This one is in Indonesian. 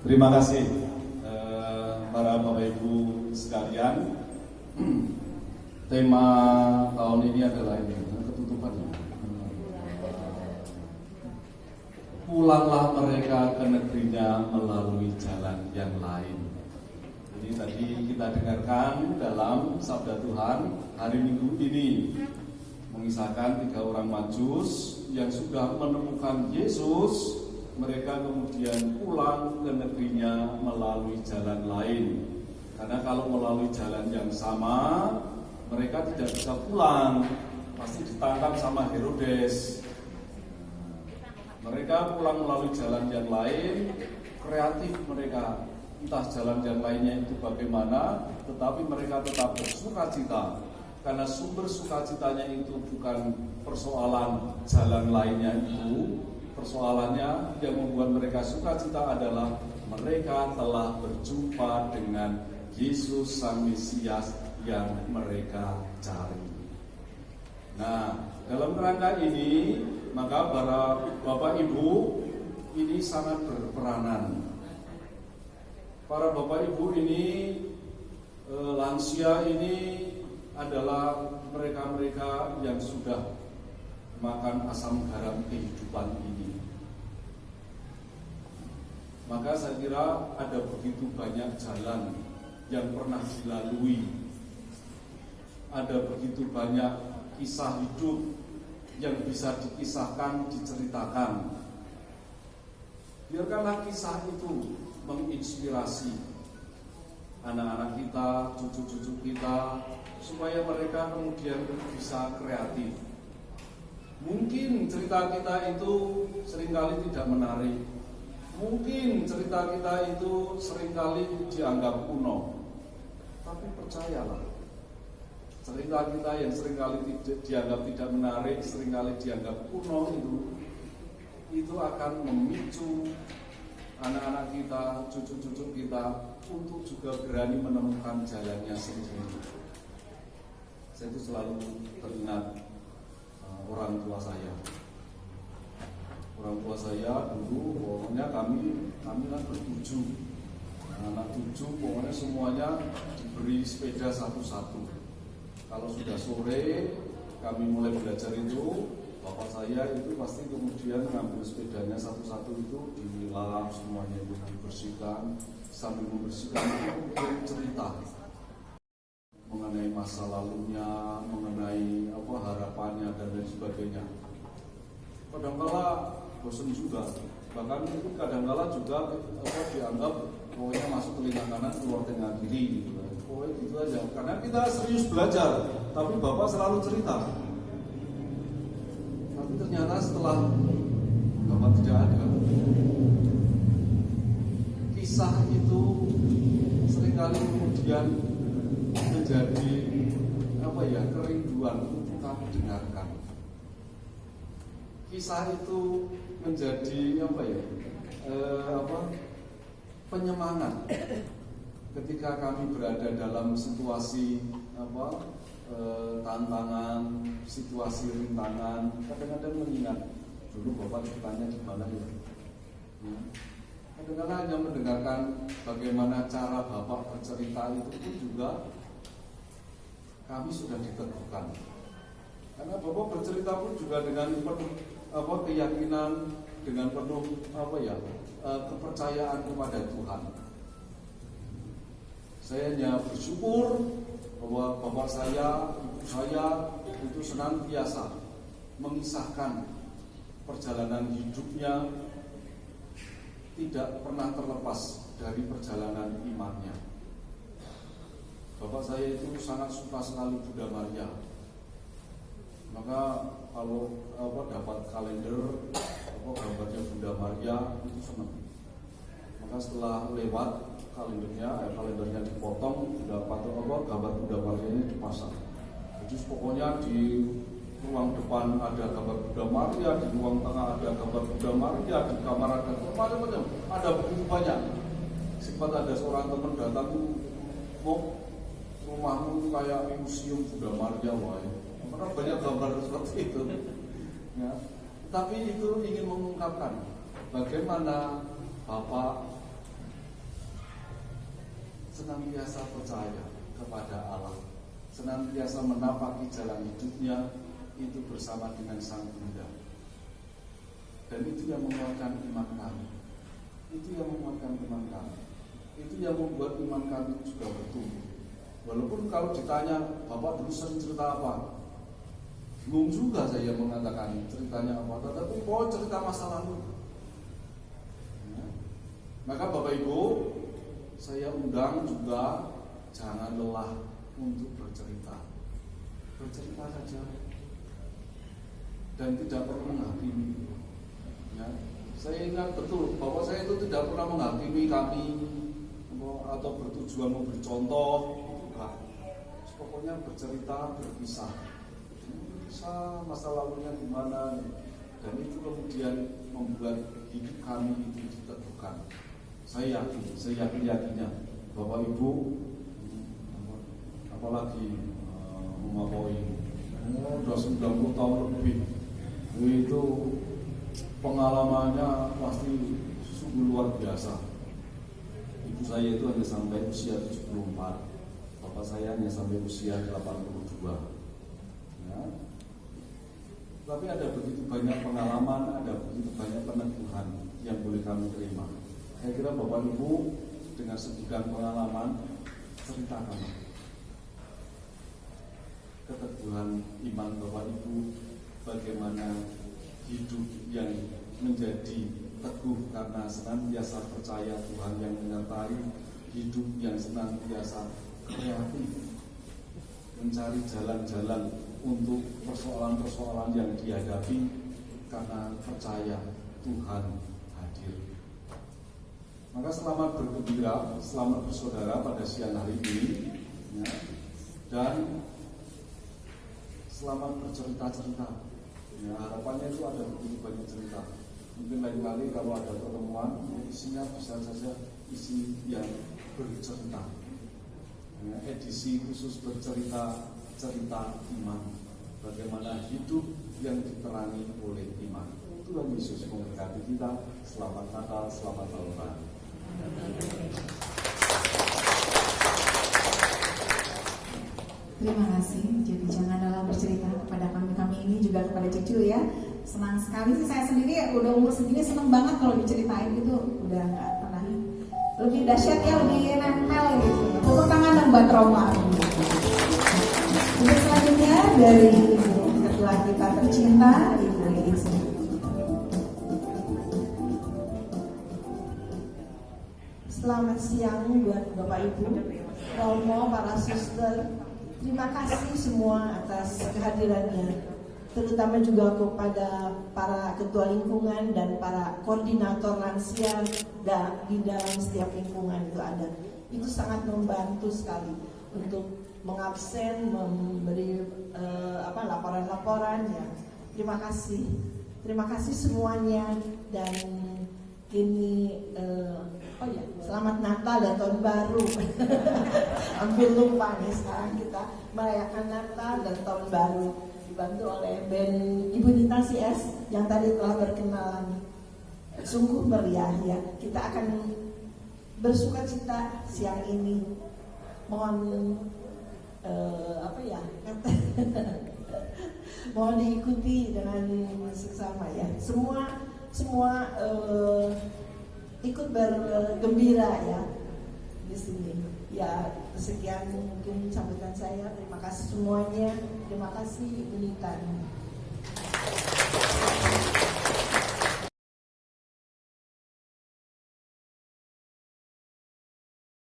Terima kasih para Bapak Ibu sekalian. Tema tahun ini adalah ini, ketutupannya. Pulanglah mereka ke negerinya melalui jalan yang lain. Jadi tadi kita dengarkan dalam sabda Tuhan hari Minggu ini mengisahkan 3 orang Majus yang sudah menemukan Yesus. Mereka kemudian pulang ke negerinya melalui jalan lain. Karena kalau melalui jalan yang sama, mereka tidak bisa pulang, pasti ditangkap sama Herodes. Mereka pulang melalui jalan yang lain, kreatif mereka. Entah jalan yang lainnya itu bagaimana, tetapi mereka tetap bersukacita. Karena sumber sukacitanya itu bukan persoalan jalan lainnya itu. Persoalannya yang membuat mereka sukacita adalah mereka telah berjumpa dengan Yesus Sang Mesias yang mereka cari. Nah, dalam kerangka ini, maka para Bapak Ibu ini sangat berperanan. Para Bapak Ibu ini, lansia ini adalah mereka-mereka yang sudah makan asam garam kehidupan ini. Maka saya kira ada begitu banyak jalan yang pernah dilalui. Ada begitu banyak kisah hidup yang bisa dikisahkan, diceritakan. Biarkanlah kisah itu menginspirasi anak-anak kita, cucu-cucu kita, supaya mereka kemudian bisa kreatif. Mungkin cerita kita itu seringkali tidak menarik. Mungkin cerita kita itu seringkali dianggap kuno. Tapi percayalah, cerita kita yang seringkali dianggap tidak menarik, seringkali dianggap kuno itu akan memicu anak-anak kita, cucu-cucu kita untuk juga berani menemukan jalannya sendiri. Saya itu selalu teringat orang tua saya. Orang tua saya dulu pokoknya kami kan bertujuh, anak 7, pokoknya semuanya diberi sepeda satu-satu. Kalau sudah sore kami mulai belajar itu, bapak saya itu pasti kemudian ngambil sepedanya satu-satu itu dilap, semuanya itu dibersihkan. Sambil membersihkan itu kemudian cerita mengenai masa lalunya, mengenai harapannya dan lain sebagainya. Kadang-kala bosan juga, bahkan itu kadang-kala juga dianggap pokoknya masuk telinga kanan keluar telinga kiri gitu. Pokoknya gitu aja. Karena kita serius belajar, tapi bapak selalu cerita. Tapi ternyata setelah bapak tidak ada, kisah itu seringkali kemudian menjadi kerinduan untuk kami dengarkan. Kisah itu menjadi penyemangat ketika kami berada dalam situasi tantangan, situasi rintangan. Kadang-kadang mengingat dulu bapak ceritanya di mana ya. Kadang-kadang hanya mendengarkan bagaimana cara bapak bercerita itu pun juga kami sudah diteguhkan. Karena bapak bercerita pun juga dengan penuh keyakinan, dengan penuh kepercayaan kepada Tuhan. Saya hanya bersyukur bahwa bapak saya, ibu saya itu senantiasa mengisahkan perjalanan hidupnya, tidak pernah terlepas dari perjalanan imannya. Bapak saya itu sangat suka sekali Bunda Maria. Maka kalau dapat kalender gambarnya Bunda Maria itu senang. Maka setelah lewat kalendernya dipotong, dapat gambar Bunda Maria ini dipasang. Jadi pokoknya di ruang depan ada gambar Bunda Maria, di ruang tengah ada gambar Bunda Maria, di kamar ada macam-macam, ada begitu banyak. Sempat ada seorang teman datang, rumahmu kayak museum Bunda Maria, karena banyak gambar seperti itu. Ya. Tapi itu ingin mengungkapkan bagaimana Bapak senantiasa percaya kepada Allah, senantiasa menapaki jalan hidupnya itu bersama dengan Sang Bunda. Dan itu yang menguatkan iman kami. Itu yang menguatkan iman kami. Itu yang membuat iman kami juga bertumbuh. Walaupun kalau ditanya, Bapak dulu sering cerita apa? Bingung juga saya mengatakan ceritanya apa. Tetapi cerita masa lalu. Ya. Maka Bapak Ibu, saya undang juga jangan lelah untuk bercerita. Bercerita saja. Dan tidak perlu menghakimi. Ya. Saya ingat betul bahwa saya itu tidak pernah menghakimi kami atau bertujuan memberi contoh. Bukan. Pokoknya bercerita, berkisah. Kisah masa lalunya gimana. Dan itu kemudian membuat hidup kami itu diteguhkan. Saya yakinnya Bapak Ibu, apalagi memakai udah 90 tahun lebih, itu pengalamannya pasti sungguh luar biasa. Ibu saya itu hanya sampai usia 74, bapak saya hanya sampai usia 82. Ya. Tapi ada begitu banyak pengalaman, ada begitu banyak peneguhan yang boleh kami terima. Saya kira Bapak Ibu dengan sebutkan pengalaman, ceritakan keteguhan iman Bapak Ibu, bagaimana hidup yang menjadi teguh karena senantiasa percaya Tuhan yang menyertai, hidup yang senantiasa kreatif, mencari jalan-jalan untuk persoalan-persoalan yang dihadapi karena percaya Tuhan hadir. Maka selamat bergembira, selamat bersaudara pada siang hari ini, ya, dan selamat bercerita-cerita. Ya, harapannya itu ada begitu banyak cerita. Mungkin lain kali kalau ada pertemuan, isinya bisa saja isi yang bercerita. Ya, edisi khusus bercerita iman, bagaimana hidup yang diterangi oleh iman. Tuhan Yesus memberkati kita. Selamat Natal, selamat tahun baru. Terima kasih. Jadi jangan lelah bercerita kepada kami ini juga kepada cucu ya. Senang sekali sih, saya sendiri udah umur segini senang banget kalau diceritain gitu. Udah nggak pernah lebih dahsyat ya, lebih nempel gitu. Tepuk tangan dan buat Roma. Untuk selanjutnya dari Ibu Ketua kita tercinta, Ibu Lisa. Selamat siang buat Bapak Ibu, Romo, para suster. Terima kasih semua atas kehadirannya, terutama juga kepada para ketua lingkungan dan para koordinator lansia di dalam setiap lingkungan itu ada. Itu sangat membantu sekali untuk mengabsen, memberi laporan-laporan ya. Terima kasih semuanya, dan ini selamat Natal dan Tahun Baru. Hampir lupa nih, sekarang kita merayakan Natal dan Tahun Baru, dibantu oleh band Ibu Nita CS yang tadi telah berkenalan. Sungguh meriah ya. Kita akan bersukacita siang ini. Mohon mohon diikuti dengan seksama ya. Semua ikut bergembira ya di sini. Ya, sekian mungkin sambutan saya. Terima kasih semuanya. Terima kasih Ibu Nita.